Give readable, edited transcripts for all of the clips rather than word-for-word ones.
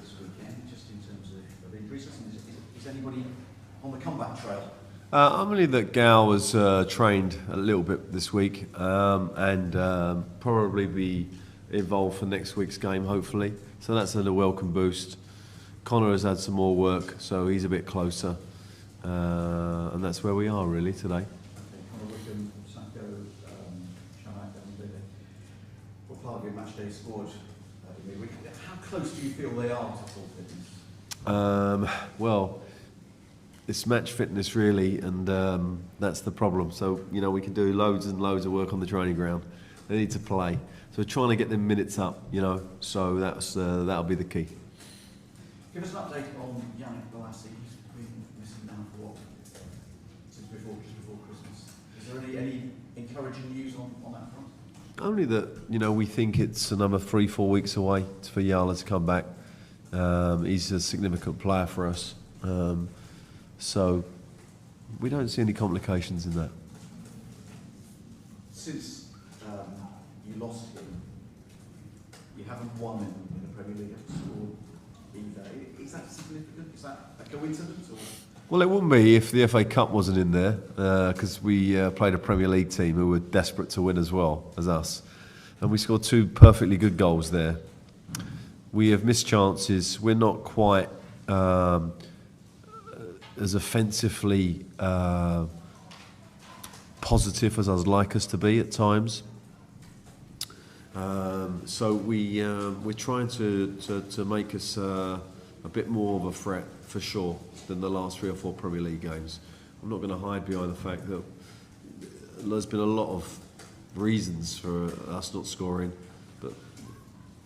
this weekend, just in terms of injuries? Is anybody on the comeback trail? Only that Gal has trained a little bit this week and probably be involved for next week's game, hopefully. So that's a welcome boost. Connor has had some more work, so he's a bit closer. And that's where we are really today. Okay, Connor Wickham, Sacco, Shamak, and were part of your matchday squad. How close do you feel they are to full fitness? Well, it's match fitness really, and that's the problem. So, you know, we can do loads and loads of work on the training ground. They need to play. So we're trying to get them minutes up, you know, so that'll be the key. Give us an update on Yannick Bolasie. He's been missing now for what? Since just before Christmas. Is there any encouraging news on that front? Only that, you know, we think it's another 3-4 weeks away for Yala to come back. He's a significant player for us. So we don't see any complications in that. Since you lost him, you haven't won in the Premier League at all either. Is that significant? Is that a coincidence? Or? Well, it wouldn't be if the FA Cup wasn't in there, because we played a Premier League team who were desperate to win as well as us. And we scored 2 perfectly good goals there. We have missed chances. We're not quite as offensively positive as I'd like us to be at times. So we're trying to make us a bit more of a threat for sure than the last 3 or 4 Premier League games. I'm not going to hide behind the fact that there's been a lot of reasons for us not scoring, but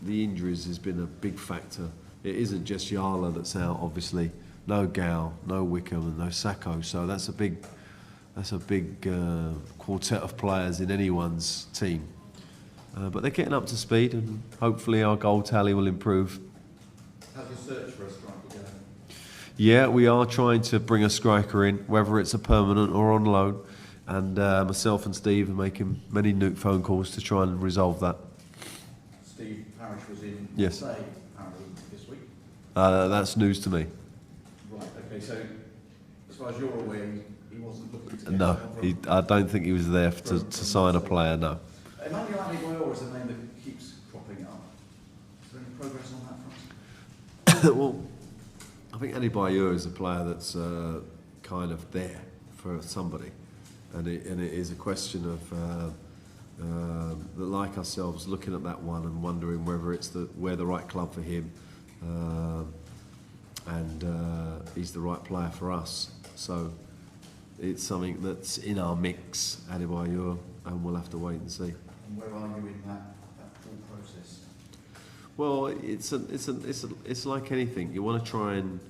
the injuries has been a big factor. It isn't just Yala that's out, obviously. No Gal, no Wickham, and no Sacco. So that's a big quartet of players in anyone's team. But they're getting up to speed, and hopefully our goal tally will improve. How's your search for a striker going? Yeah, we are trying to bring a striker in, whether it's a permanent or on loan. And myself and Steve are making many phone calls to try and resolve that. Steve Parish was in Yes. Marseille apparently this week. That's news to me. Right, okay, so as far as you're aware, he wasn't looking to get No, from I don't think he was there to sign a player, no. Emmanuel Adebayor is a name that keeps cropping up. Is there any progress on that front? Well, I think Adebayor is a player that's kind of there for somebody, and it is a question of like ourselves looking at that one and wondering whether we're the right club for him, and he's the right player for us. So it's something that's in our mix, Adebayor, and we'll have to wait and see. And where are you in that full process? Well, it's like anything. You want to try and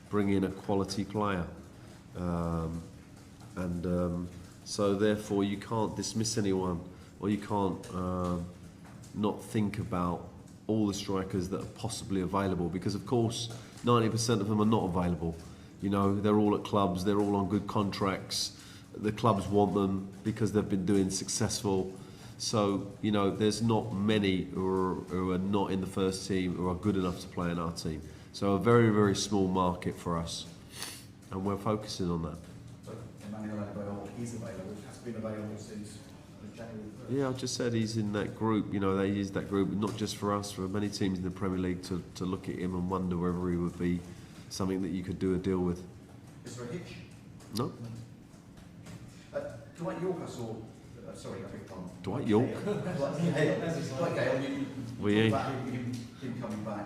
bring in a quality player, and so therefore you can't dismiss anyone, or you can't not think about all the strikers that are possibly available, because of course 90% of them are not available. You know, they're all at clubs, they're all on good contracts. The clubs want them because they've been doing successful. So, you know, there's not many who are not in the first team who are good enough to play in our team. So a very, very small market for us, and we're focusing on that. So Emmanuel Adebayor is available, has been available since January 1st. Yeah, I just said he's in that group. You know, they use that group not just for us, for many teams in the Premier League to look at him and wonder whether he would be something that you could do a deal with. Is there a hitch? No. Dwight York, I saw. Sorry, I beg your pardon. Dwight York? Dwight Gale, you talked about him coming back.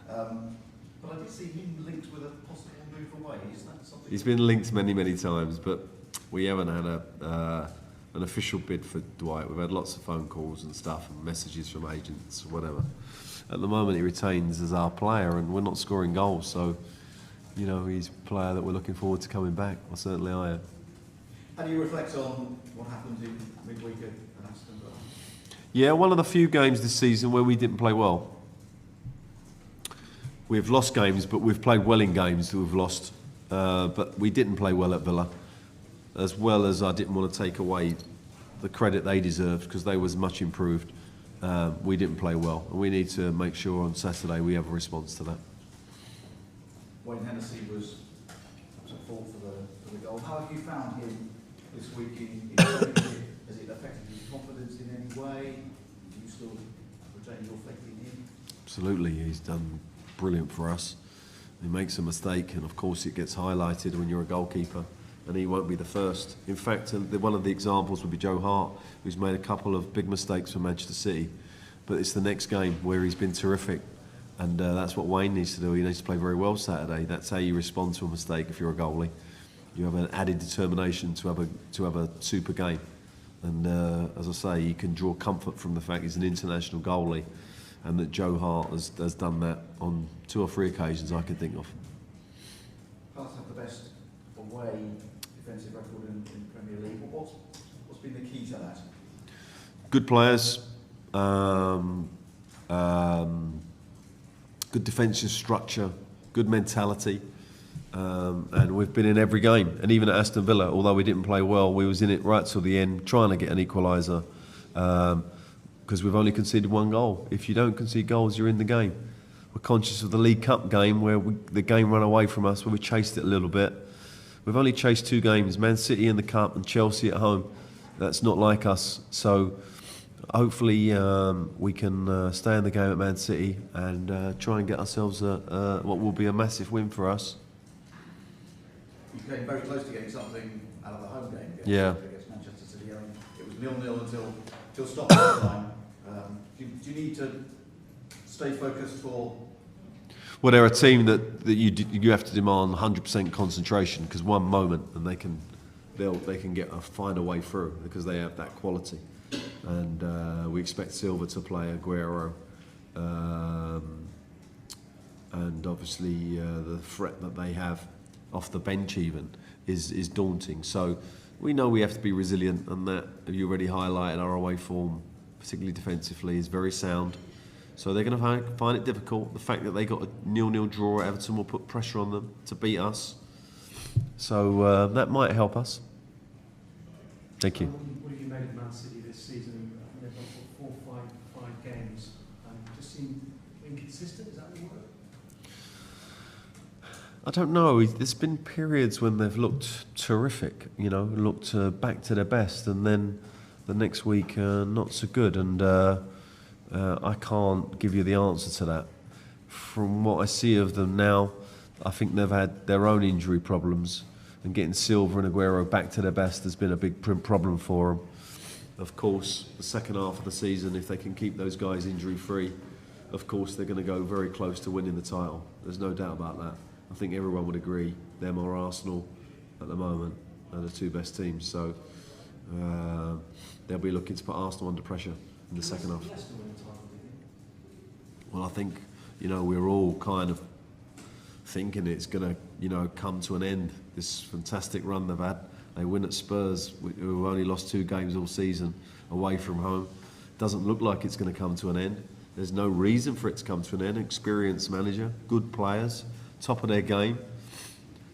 But I did see him linked with a possible move away. Is that something? He's been linked many, many times, but we haven't had an official bid for Dwight. We've had lots of phone calls and stuff and messages from agents or whatever. At the moment, he retains as our player, and we're not scoring goals, so you know he's a player that we're looking forward to coming back. Well, certainly I am. How do you reflect on what happened in midweek at Aston Villa? Yeah, one of the few games this season where we didn't play well. We've lost games, but we've played well in games that we've lost. But we didn't play well at Villa, as well as I didn't want to take away the credit they deserved, because they was much improved. we didn't play well, and we need to make sure on Saturday we have a response to that. Wayne Hennessy was at fault for the goal. How have you found him this week in training? Has it affected his confidence in any way? Do you still retain your faith in him? Absolutely, he's done brilliant for us. He makes a mistake, and of course it gets highlighted when you're a goalkeeper, and he won't be the first. In fact, one of the examples would be Joe Hart, who's made a couple of big mistakes for Manchester City, but it's the next game where he's been terrific, and that's what Wayne needs to do. He needs to play very well Saturday. That's how you respond to a mistake if you're a goalie. You have an added determination to have a super game, and as I say, you can draw comfort from the fact he's an international goalie, and that Joe Hart has done that on 2 or 3 occasions I can think of. Hearts have the best away defensive record in the Premier League. What's been the key to that? Good players, good defensive structure, good mentality, and we've been in every game. And even at Aston Villa, although we didn't play well, we was in it right till the end, trying to get an equaliser, because we've only conceded 1 goal. If you don't concede goals, you're in the game. We're conscious of the League Cup game where the game ran away from us, where we chased it a little bit. We've only chased 2 games, Man City in the Cup and Chelsea at home. That's not like us. So hopefully we can stay in the game at Man City and try and get ourselves what will be a massive win for us. You came very close to getting something out of the home game against Manchester City. I mean, it was 0-0 until stoppage time. Do you need to stay focused for? Well, they're a team that you have to demand 100% concentration, because one moment and they can find a way through, because they have that quality. And we expect Silva to play Aguero, and obviously the threat that they have off the bench even is daunting. So we know we have to be resilient, and that you already highlighted our away form, particularly defensively, is very sound. So they're going to find it difficult. The fact that they got a 0-0 draw at Everton will put pressure on them to beat us. So that might help us. Thank you. What have you made of Man City this season? I think they've got 4 or 5 games. Just seem inconsistent. Is that the word? I don't know. There's been periods when they've looked terrific, looked back to their best, and then the next week not so good. And I can't give you the answer to that. From what I see of them now, I think they've had their own injury problems, and getting Silva and Aguero back to their best has been a big problem for them. Of course, the second half of the season, if they can keep those guys injury-free, of course they're going to go very close to winning the title. There's no doubt about that. I think everyone would agree. Them or Arsenal at the moment are the 2 best teams. So they'll be looking to put Arsenal under pressure in the second half. Well, I think, we're all kind of thinking it's going to, come to an end. This fantastic run they've had. They win at Spurs, who only lost 2 games all season away from home. Doesn't look like it's going to come to an end. There's no reason for it to come to an end. Experienced manager, good players, top of their game.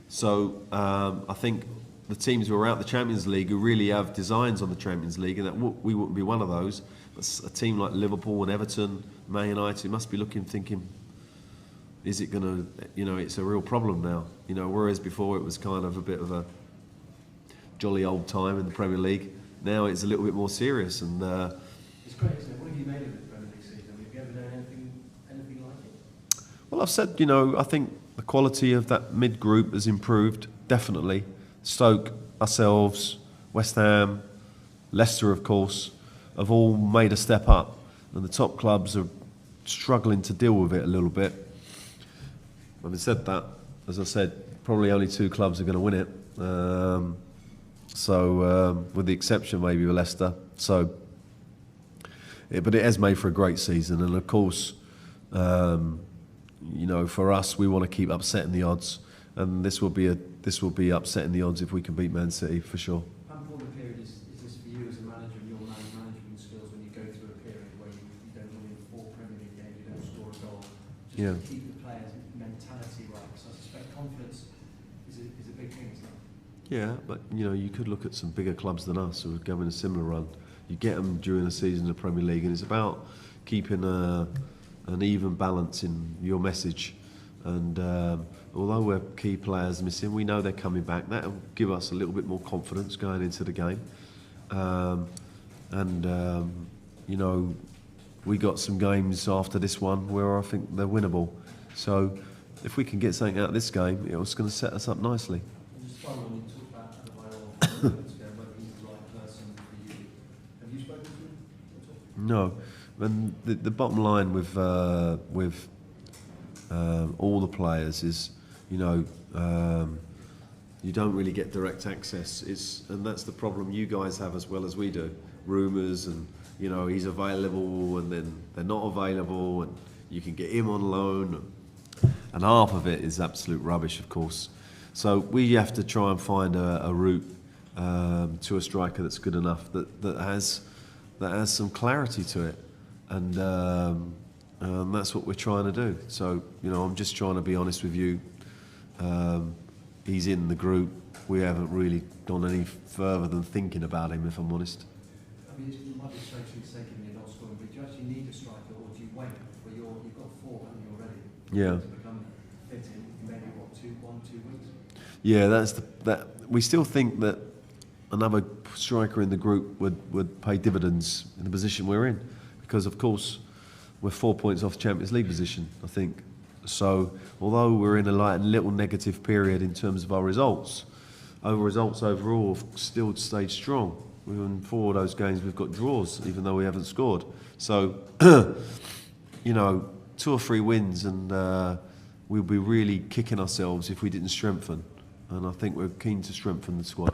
So I think the teams who are out the Champions League, who really have designs on the Champions League, and that we wouldn't be one of those, but a team like Liverpool and Everton, Man United, must be thinking, is it going to, it's a real problem now. Whereas before it was kind of a bit of a jolly old time in the Premier League. Now it's a little bit more serious. And it's great, isn't it? What have you made of the Premier League season? Have you ever done anything like it? Well, I've said, I think the quality of that mid-group has improved, definitely. Stoke, ourselves, West Ham, Leicester, of course, have all made a step up, and the top clubs are struggling to deal with it a little bit. Having said that, as I said, probably only 2 clubs are going to win it. With the exception maybe of Leicester. But it has made for a great season, and of course, for us, we want to keep upsetting the odds, and this will be upsetting the odds if we can beat Man City for sure. How important a period is this for you as a manager and your management skills when you go through a period where you don't win 4 Premier League games, you don't score a goal, just to keep the players' mentality right? So I suspect confidence is a big thing, isn't it? Yeah, but you could look at some bigger clubs than us who are going a similar run. You get them during the season of the Premier League, and it's about keeping an even balance in your message. And although we're key players missing, we know they're coming back. That'll give us a little bit more confidence going into the game. You know, we got some games after this one where I think they're winnable. So if we can get something out of this game, it's going to set us up nicely. And just finally, when you talk about Adebayor, whether he's the right person for you, have you spoken to him at all? No, and the bottom line with all the players is, you know, you don't really get direct access. And that's the problem you guys have as well as we do. Rumours and, you know, he's available and then they're not available and you can get him on loan. And half of it is absolute rubbish, of course. So we have to try and find a route to a striker that's good enough, that has some clarity to it. And that's what we're trying to do. So, you know, I'm just trying to be honest with you. He's in the group. We haven't really gone any further than thinking about him, if I'm honest. I mean, it might be strange to say given you're not scoring, but do you actually need a striker, or do you wait for you've got 4, haven't you, already? Yeah. To become fit in maybe 2 weeks? Yeah, that. We still think that another striker in the group would pay dividends in the position we're in, because of course we're 4 points off Champions League position, I think. So although we're in a little negative period in terms of our results overall have still stayed strong. In 4 of those games we've got draws, even though we haven't scored. So, you know, 2 or 3 wins and we'll be really kicking ourselves if we didn't strengthen. And I think we're keen to strengthen the squad.